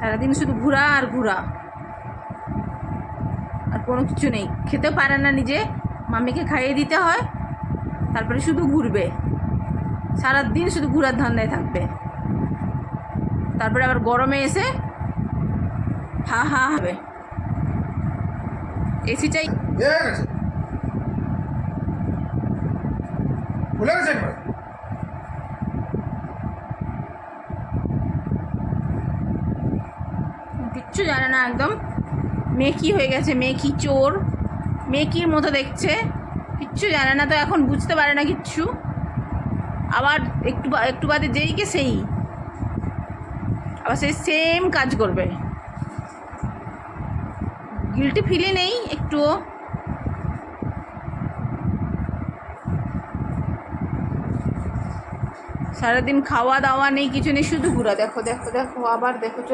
সারাদিন শুধু ঘোরা আর ঘোরা, আর কোনো কিছু নেই। খেতেও পারে না নিজে, মাম্মিকে খাইয়ে দিতে হয়, তারপরে শুধু ঘুরবে, সারাদিন শুধু ঘোরার ধান্দায় থাকবে। তারপরে আবার গরমে এসে হা হা হবে, এসি চাই। কিচ্ছু জানে না, একদম মেকি হয়ে গেছে, মেকি চোর, মেকির মতো দেখছে, কিচ্ছু জানে না। তো এখন বুঝতে পারে না কিচ্ছু, আবার একটু বাদে যেইকে সেই আবার সেই সেম কাজ করবে। গিল্টি ফিলে নেই একটুও। সারাদিন খাওয়া দাওয়া নেই, কিছু নেই, শুধু ঘোরা। দেখো দেখো দেখো, আবার দেখো।